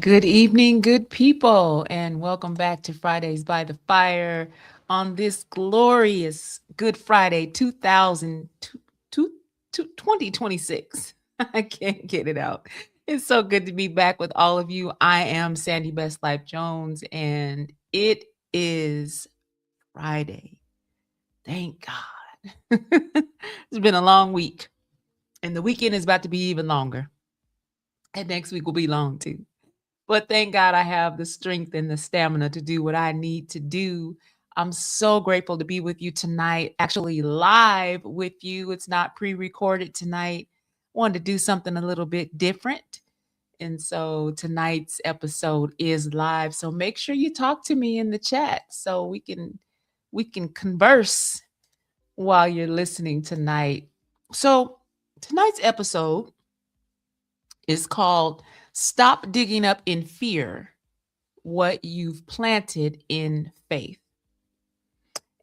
Good evening, good people, and welcome back to Fridays by the Fire on this glorious Good Friday 2026. I can't get it out. It's so good to be back with all of you. I am Sandy Best Life Jones, and it is Friday. Thank God. It's been a long week, and the weekend is about to be even longer, and next week will be long too. But thank God I have the strength and the stamina to do what I need to do. I'm so grateful to be with you tonight, actually live with you. It's not pre recorded tonight. Wanted to do something a little bit different. And so tonight's episode is live. So make sure you talk to me in the chat so we can converse while you're listening tonight. So tonight's episode is called Stop Digging Up in Fear What You've Planted in Faith.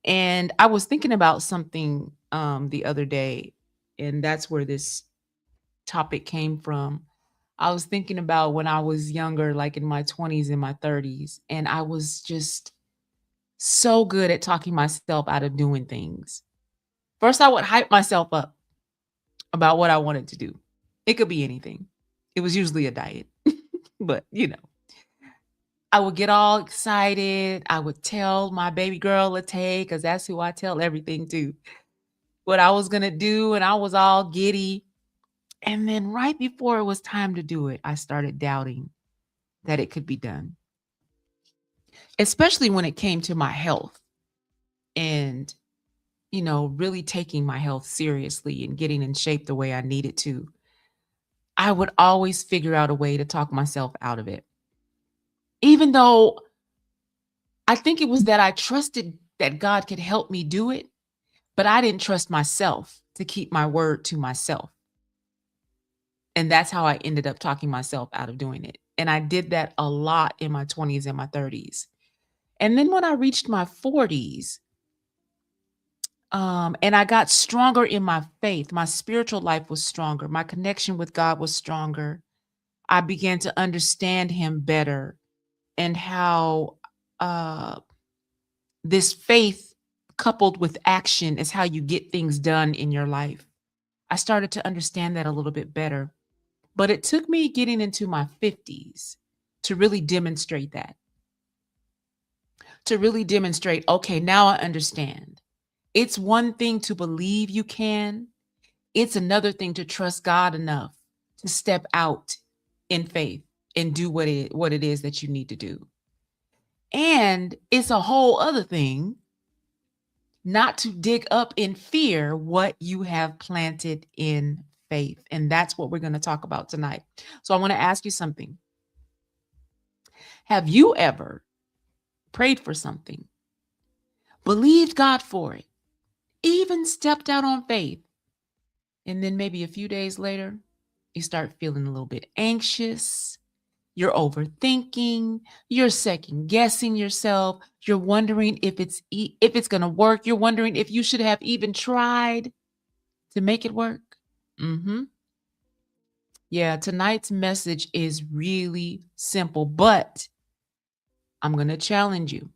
And I was thinking about something the other day, and that's where this topic came from. I was thinking about when I was younger, like in my 20s and my 30s, and I was just so good at talking myself out of doing things. First, I would hype myself up about what I wanted to do. It could be anything. It was usually a diet, but I would get all excited. I would tell my baby girl Latay, because that's who I tell everything to, what I was going to do. And I was all giddy. And then right before it was time to do it, I started doubting that it could be done, especially when it came to my health and, really taking my health seriously and getting in shape the way I needed to. I would always figure out a way to talk myself out of it. Even though I think it was that I trusted that God could help me do it, but I didn't trust myself to keep my word to myself. And that's how I ended up talking myself out of doing it. And I did that a lot in my 20s and my 30s. And then when I reached my 40s, and I got stronger in my faith, my spiritual life was stronger, my connection with God was stronger. I began to understand Him better and how uh, this faith coupled with action is how you get things done in your life. I started to understand that a little bit better. But it took me getting into my 50s to really demonstrate that, to really demonstrate, okay, now I understand. It's one thing to believe you can, it's another thing to trust God enough to step out in faith and do what it is that you need to do. And it's a whole other thing not to dig up in fear what you have planted in faith. And that's what we're going to talk about tonight. So I want to ask you something. Have you ever prayed for something, believed God for it, even stepped out on faith, and then maybe a few days later, you start feeling a little bit anxious, you're overthinking, you're second guessing yourself, you're wondering if it's going to work, you're wondering if you should have even tried to make it work? Mhm. Yeah, tonight's message is really simple, but I'm going to challenge you.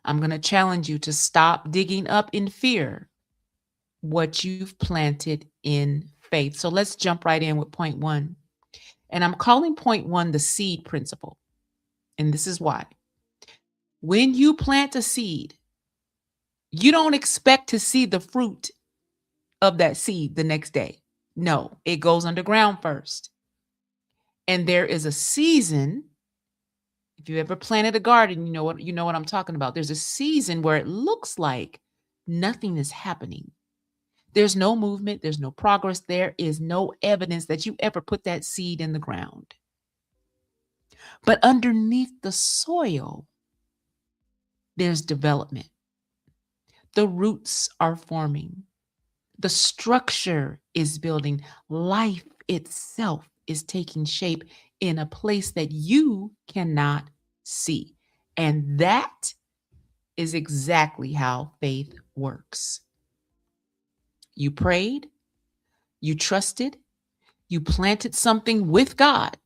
I'm going to challenge you to stop digging up in fear what you've planted in faith. So let's jump right in with point one. And I'm calling point one the seed principle. And this is why. When you plant a seed, you don't expect to see the fruit of that seed the next day. No, it goes underground first. And there is a season. If you ever planted a garden, you know what I'm talking about. There's a season where it looks like nothing is happening. There's no movement, there's no progress, there is no evidence that you ever put that seed in the ground. But underneath the soil, there's development. The roots are forming. The structure is building. Life itself is taking shape in a place that you cannot see. And that is exactly how faith works. You prayed, you trusted, you planted something with God,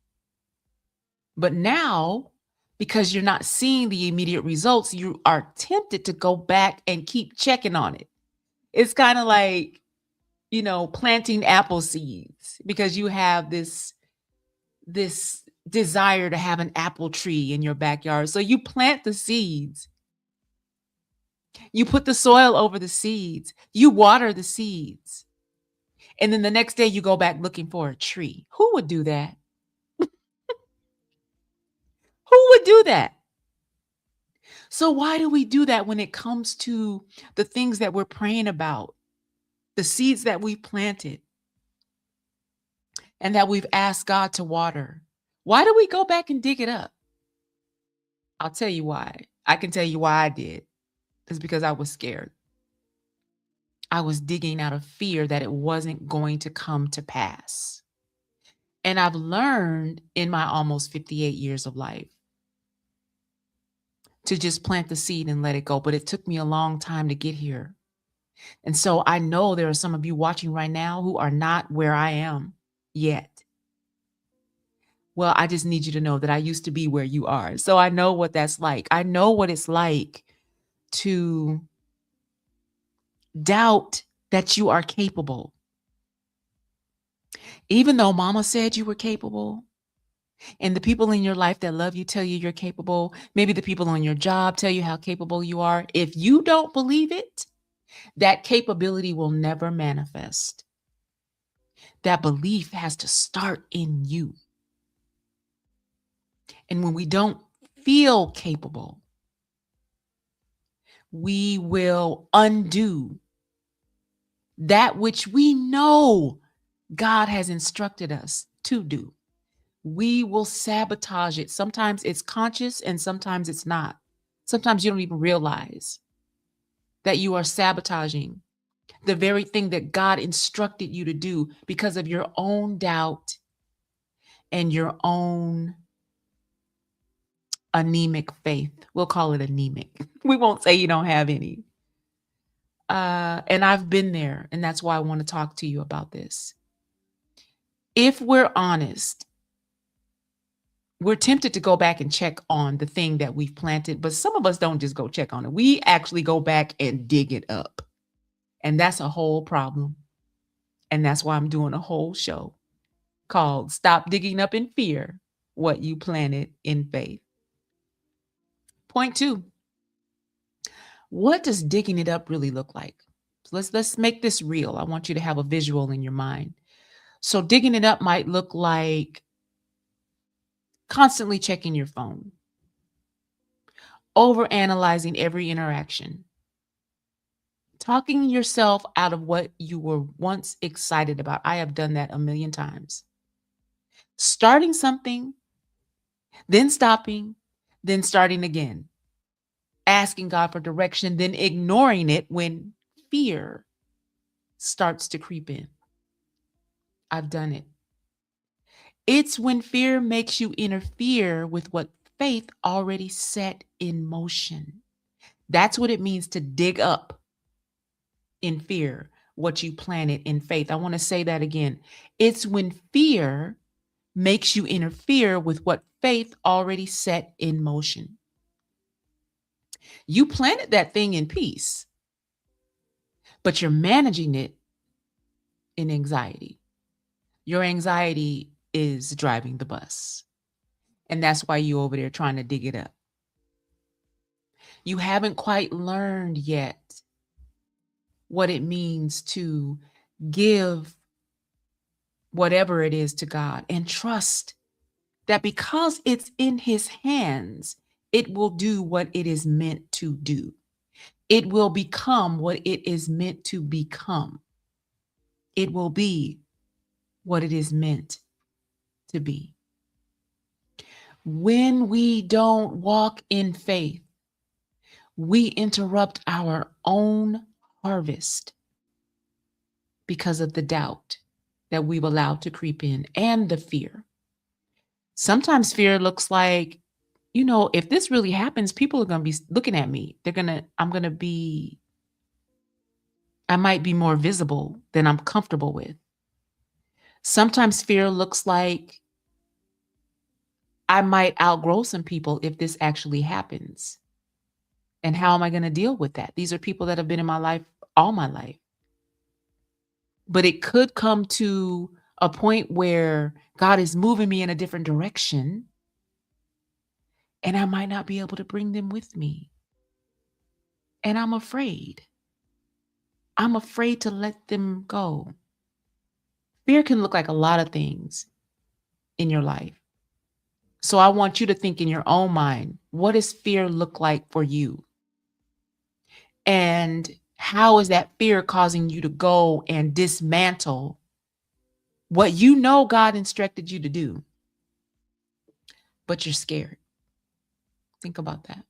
But now, because you're not seeing the immediate results, you are tempted to go back and keep checking on it. It's kind of like, planting apple seeds because you have this desire to have an apple tree in your backyard. So you plant the seeds. You put the soil over the seeds. You water the seeds. And then the next day you go back looking for a tree. Who would do that? Who would do that? So why do we do that when it comes to the things that we're praying about, the seeds that we've planted and that we've asked God to water? Why do we go back and dig it up? I'll tell you why. I can tell you why I did. It's because I was scared. I was digging out of fear that it wasn't going to come to pass. And I've learned in my almost 58 years of life to just plant the seed and let it go. But it took me a long time to get here. And so I know there are some of you watching right now who are not where I am yet. Well, I just need you to know that I used to be where you are. So I know what that's like. I know what it's like to doubt that you are capable. Even though mama said you were capable, and the people in your life that love you tell you you're capable, maybe the people on your job tell you how capable you are. If you don't believe it, that capability will never manifest. That belief has to start in you. And when we don't feel capable, we will undo that which we know God has instructed us to do. We will sabotage it. Sometimes it's conscious and sometimes it's not. Sometimes you don't even realize that you are sabotaging the very thing that God instructed you to do because of your own doubt and your own anemic faith. We'll call it anemic. We won't say you don't have any. And I've been there, and that's why I want to talk to you about this. If we're honest, we're tempted to go back and check on the thing that we've planted, but some of us don't just go check on it. We actually go back and dig it up. And that's a whole problem. And that's why I'm doing a whole show called Stop Digging Up in Fear What You Planted in Faith. Point 2. What does digging it up really look like? So let's make this real. I want you to have a visual in your mind. So digging it up might look like constantly checking your phone, over analyzing every interaction, talking yourself out of what you were once excited about. I have done that a million times. Starting something, then stopping, then starting again. Asking God for direction, then ignoring it when fear starts to creep in. I've done it. It's when fear makes you interfere with what faith already set in motion. That's what it means to dig up in fear what you planted in faith. I want to say that again. It's when fear makes you interfere with what faith already set in motion. You planted that thing in peace, but you're managing it in anxiety. Your anxiety is driving the bus. And that's why you're over there trying to dig it up. You haven't quite learned yet what it means to give whatever it is to God and trust that because it's in His hands, it will do what it is meant to do. It will become what it is meant to become. It will be what it is meant to be. When we don't walk in faith, we interrupt our own harvest because of the doubt that we've allowed to creep in and the fear. Sometimes fear looks like, if this really happens, people are going to be looking at me. I might be more visible than I'm comfortable with. Sometimes fear looks like I might outgrow some people if this actually happens. And how am I going to deal with that? These are people that have been in my life all my life. But it could come to a point where God is moving me in a different direction and I might not be able to bring them with me. And I'm afraid. I'm afraid to let them go. Fear can look like a lot of things in your life. So I want you to think in your own mind, what does fear look like for you? And how is that fear causing you to go and dismantle what you know God instructed you to do, but you're scared? Think about that.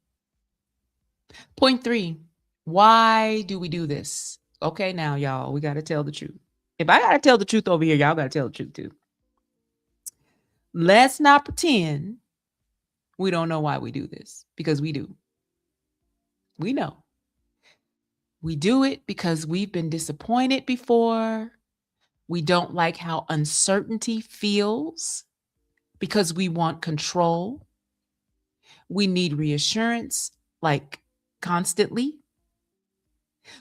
Point 3, why do we do this? Okay, now, y'all, we got to tell the truth. If I got to tell the truth over here, y'all got to tell the truth too. Let's not pretend we don't know why we do this, because we do. We know. We do it because we've been disappointed before. We don't like how uncertainty feels because we want control. We need reassurance, like constantly.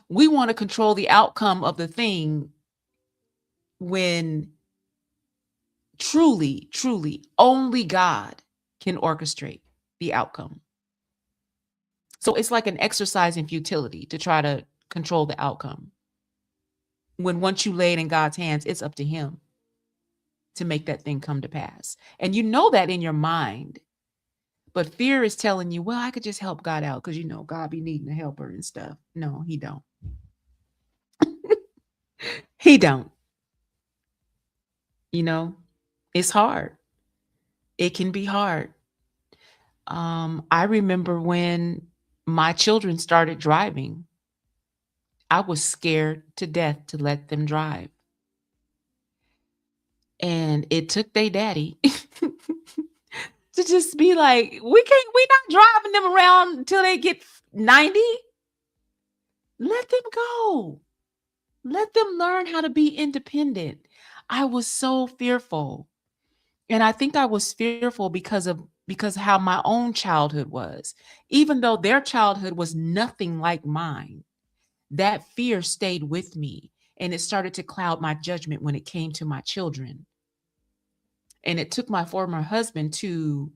We want to control the outcome of the thing when truly, truly, only God can orchestrate the outcome. So it's like an exercise in futility to try to control the outcome. When once you lay it in God's hands, it's up to Him to make that thing come to pass. And you know that in your mind. But fear is telling you, well, I could just help God out because, God be needing a helper and stuff. No, He don't. He don't. You know, it's hard. It can be hard. I remember when my children started driving, I was scared to death to let them drive. And it took their daddy to just be like, we not driving them around until they get 90. Let them go. Let them learn how to be independent. I was so fearful. And I think I was fearful because how my own childhood was. Even though their childhood was nothing like mine, that fear stayed with me and it started to cloud my judgment when it came to my children. And it took my former husband to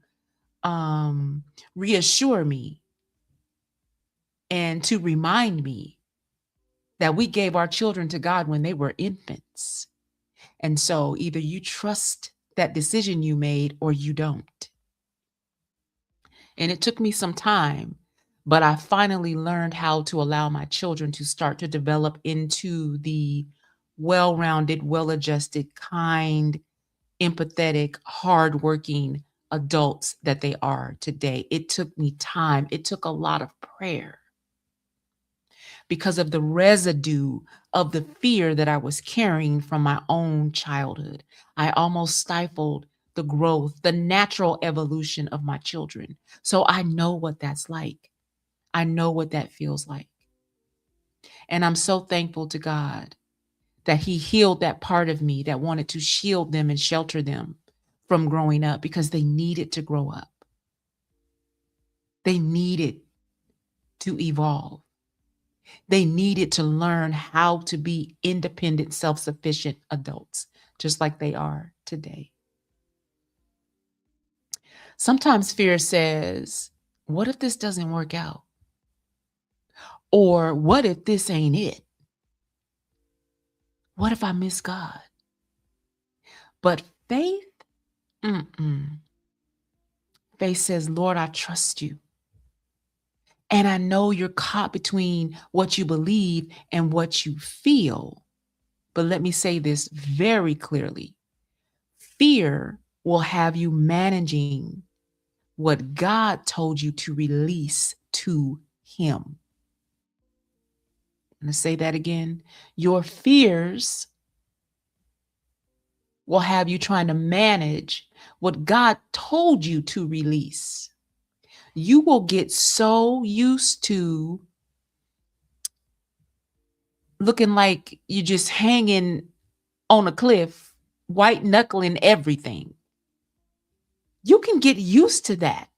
reassure me and to remind me that we gave our children to God when they were infants. And so either you trust that decision you made or you don't. And it took me some time, but I finally learned how to allow my children to start to develop into the well-rounded, well-adjusted, kind, empathetic, hardworking adults that they are today. It took me time. It took a lot of prayer because of the residue of the fear that I was carrying from my own childhood. I almost stifled the growth, the natural evolution of my children. So I know what that's like. I know what that feels like. And I'm so thankful to God that He healed that part of me that wanted to shield them and shelter them from growing up because they needed to grow up. They needed to evolve. They needed to learn how to be independent, self sufficient adults, just like they are today. Sometimes fear says, what if this doesn't work out? Or what if this ain't it? What if I miss God? But faith, mm-mm. Faith says, Lord, I trust you. And I know you're caught between what you believe and what you feel. But let me say this very clearly. Fear will have you managing what God told you to release to Him. I'm going to say that again. Your fears will have you trying to manage what God told you to release. You will get so used to looking like you're just hanging on a cliff, white knuckling everything. You can get used to that.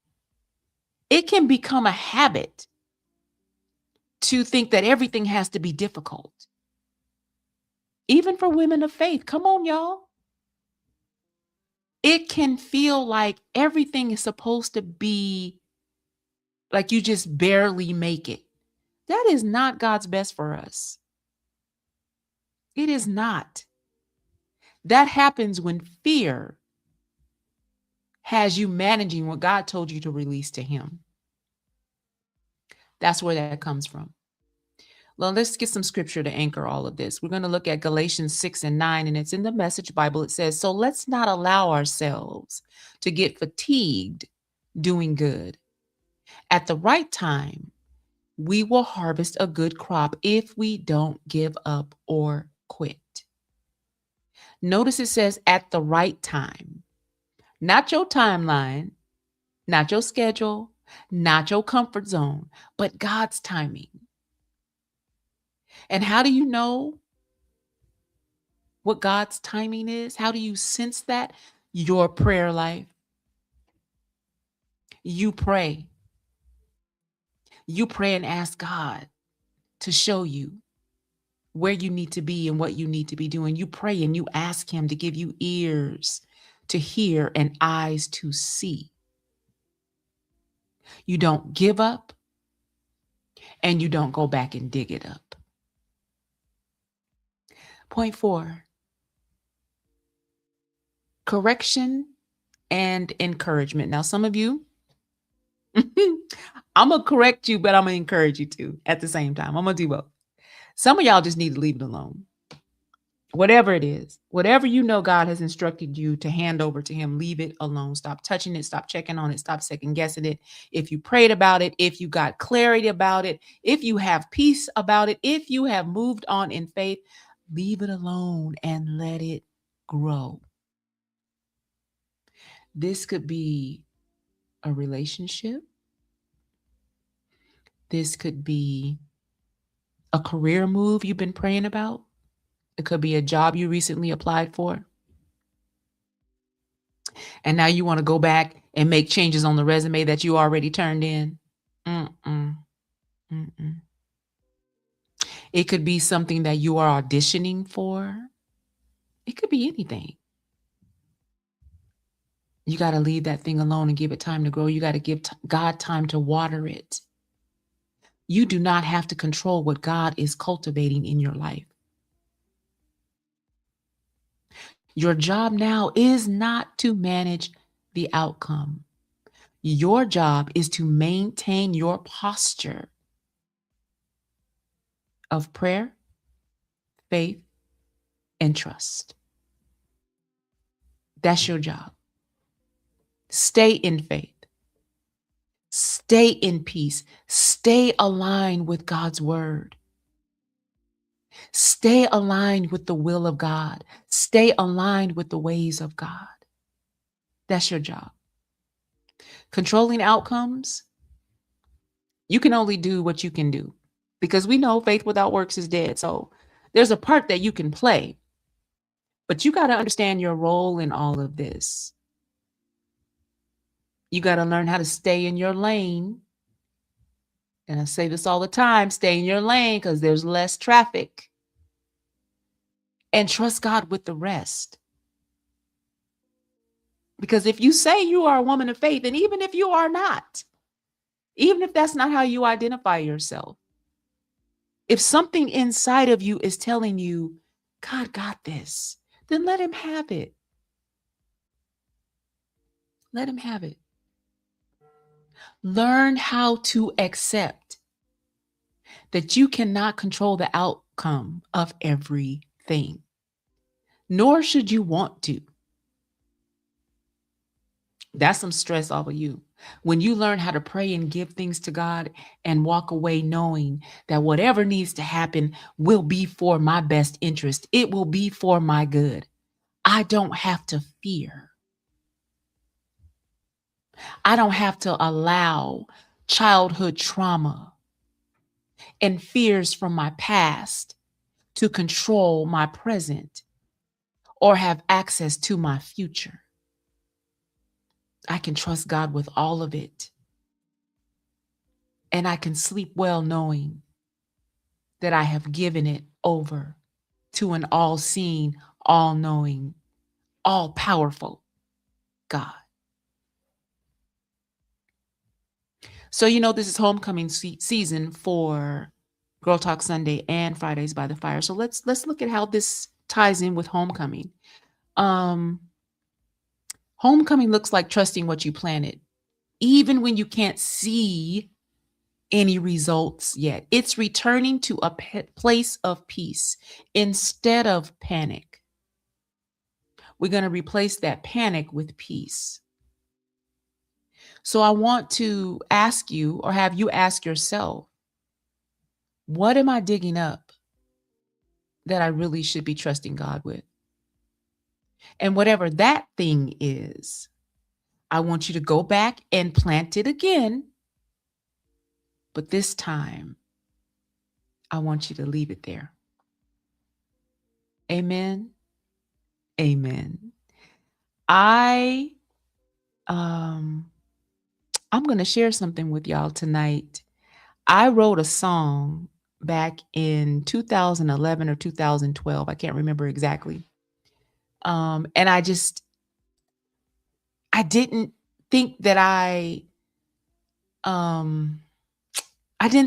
It can become a habit to think that everything has to be difficult. Even for women of faith. Come on, y'all. It can feel like everything is supposed to be like you just barely make it. That is not God's best for us. It is not. That happens when fear has you managing what God told you to release to Him. That's where that comes from. Well, let's get some scripture to anchor all of this. We're going to look at Galatians 6 and 9, and it's in the Message Bible. It says, "So let's not allow ourselves to get fatigued doing good. At the right time, we will harvest a good crop if we don't give up or quit." Notice it says at the right time, not your timeline, not your schedule, not your comfort zone, but God's timing. And how do you know what God's timing is? How do you sense that? Your prayer life. You pray. You pray and ask God to show you where you need to be and what you need to be doing. You pray and you ask Him to give you ears to hear and eyes to see. You don't give up and you don't go back and dig it up. Point 4, correction and encouragement. Now, some of you, I'm going to correct you, but I'm going to encourage you too at the same time. I'm going to do both. Some of y'all just need to leave it alone. Whatever it is, whatever you know God has instructed you to hand over to Him, leave it alone. Stop touching it. Stop checking on it. Stop second guessing it. If you prayed about it, if you got clarity about it, if you have peace about it, if you have moved on in faith, leave it alone and let it grow. This could be a relationship. This could be a career move you've been praying about. It could be a job you recently applied for. And now you want to go back and make changes on the resume that you already turned in. Mm-mm. Mm-mm. It could be something that you are auditioning for. It could be anything. You got to leave that thing alone and give it time to grow. You got to give God time to water it. You do not have to control what God is cultivating in your life. Your job now is not to manage the outcome. Your job is to maintain your posture of prayer, faith, and trust. That's your job. Stay in faith. Stay in peace. Stay aligned with God's word. Stay aligned with the will of God. Stay aligned with the ways of God. That's your job. Controlling outcomes, you can only do what you can do, because we know faith without works is dead. So there's a part that you can play, but you got to understand your role in all of this. You got to learn how to stay in your lane. And I say this all the time, stay in your lane because there's less traffic. And trust God with the rest. Because if you say you are a woman of faith, and even if you are not, even if that's not how you identify yourself, if something inside of you is telling you, God got this, then let Him have it. Let Him have it. Learn how to accept that you cannot control the outcome of everything, nor should you want to. That's some stress off of you. When you learn how to pray and give things to God and walk away knowing that whatever needs to happen will be for my best interest, it will be for my good. I don't have to fear. I don't have to allow childhood trauma and fears from my past to control my present or have access to my future. I can trust God with all of it. And I can sleep well knowing that I have given it over to an all-seeing, all-knowing, all-powerful God. So, this is homecoming season for Girl Talk Sunday and Fridays by the Fire. So let's look at how this ties in with homecoming. Homecoming looks like trusting what you planted, even when you can't see any results yet. It's returning to a place of peace instead of panic. We're going to replace that panic with peace. So I want to ask you, or have you ask yourself, what am I digging up that I really should be trusting God with? And whatever that thing is, I want you to go back and plant it again. But this time, I want you to leave it there. Amen. Amen. I'm going to share something with y'all tonight. I wrote a song back in 2011 or 2012. I can't remember exactly. And I didn't think that I didn't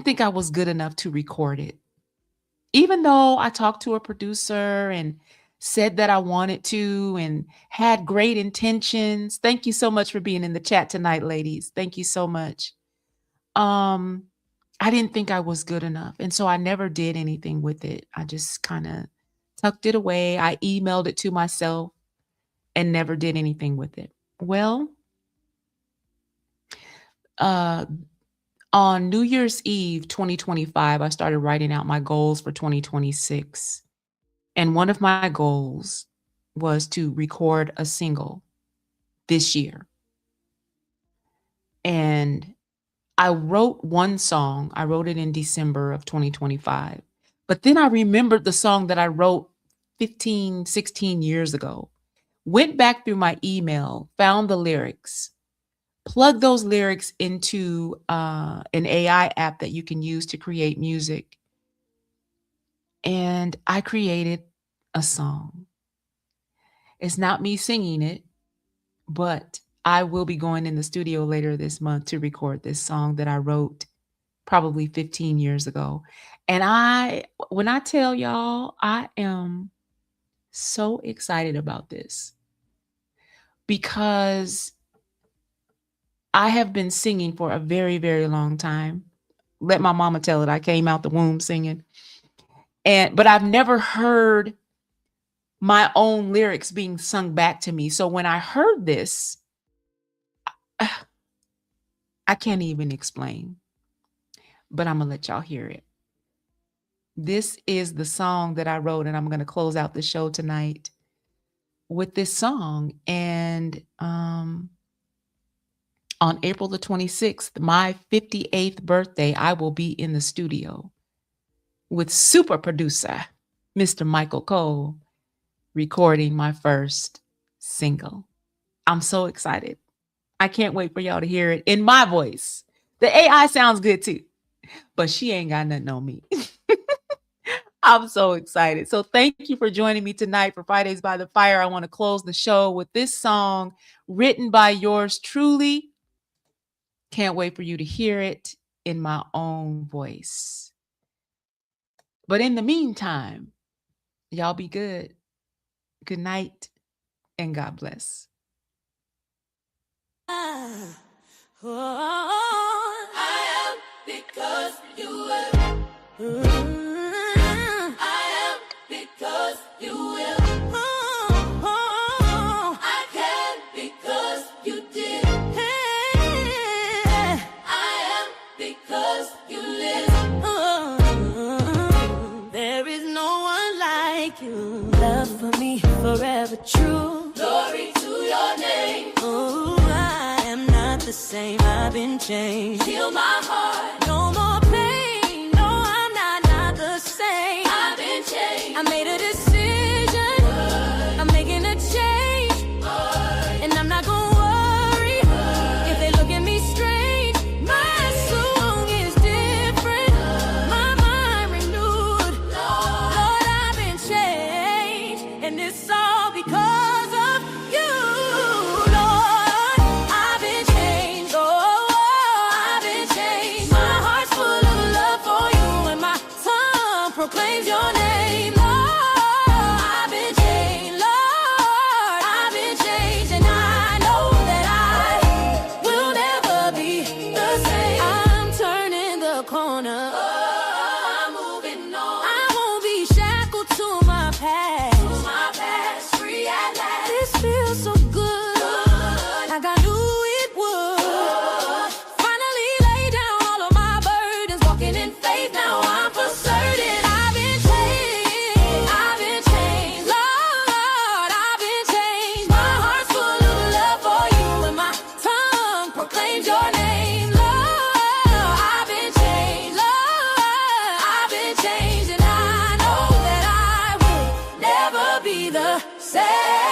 think I was good enough to record it. Even though I talked to a producer and said that I wanted to and had great intentions. Thank you so much for being in the chat tonight, ladies. Thank you so much. I didn't think I was good enough. And so I never did anything with it. I just kind of tucked it away. I emailed it to myself and never did anything with it. Well, on New Year's Eve, 2025, I started writing out my goals for 2026. And one of my goals was to record a single this year. And I wrote one song. I wrote it in December of 2025. But then I remembered the song that I wrote 15, 16 years ago. Went back through my email, found the lyrics, plugged those lyrics into an AI app that you can use to create music. And I created a song. It's not me singing it, but I will be going in the studio later this month to record this song that I wrote probably 15 years ago. And when I tell y'all, I am so excited about this because I have been singing for a very, very long time. Let my mama tell it. I came out the womb singing. But I've never heard my own lyrics being sung back to me. So when I heard this, I can't even explain, but I'm going to let y'all hear it. This is the song that I wrote, and I'm going to close out the show tonight with this song. And on April the 26th, my 58th birthday, I will be in the studio with super producer, Mr. Michael Cole, recording my first single. I'm so excited. I can't wait for y'all to hear it in my voice. The AI sounds good too, but she ain't got nothing on me. I'm so excited. So thank you for joining me tonight for Fridays by the Fire. I want to close the show with this song written by yours truly. Can't wait for you to hear it in my own voice. But in the meantime, y'all be good. Good night and God bless. I am because you will. I am because you will. I can because you did. I am because you live. There is no one like you. Love for me forever true. Glory to your name. Oh, I am not the same. I've been changed. Heal my heart. No more pain. No, I'm not the same. I've been changed. I made a decision. I'm making a change. And I'm not gonna worry. proclaims your name, Lord. I've been changed, Lord. I've been changed, and I know that I will never be the same. I'm turning the corner. I'm moving on. I won't be shackled to my past. Free at last. This feels so good. Like I knew it would. Finally lay down all of my burdens, walking in faith. Now I'm for certain. I've been changed. I've been changed, Lord. I've been changed. My heart's full of love for you, and my tongue proclaims your name, Lord. I've been changed, Lord. I've been changed, and I know that I will never be the same.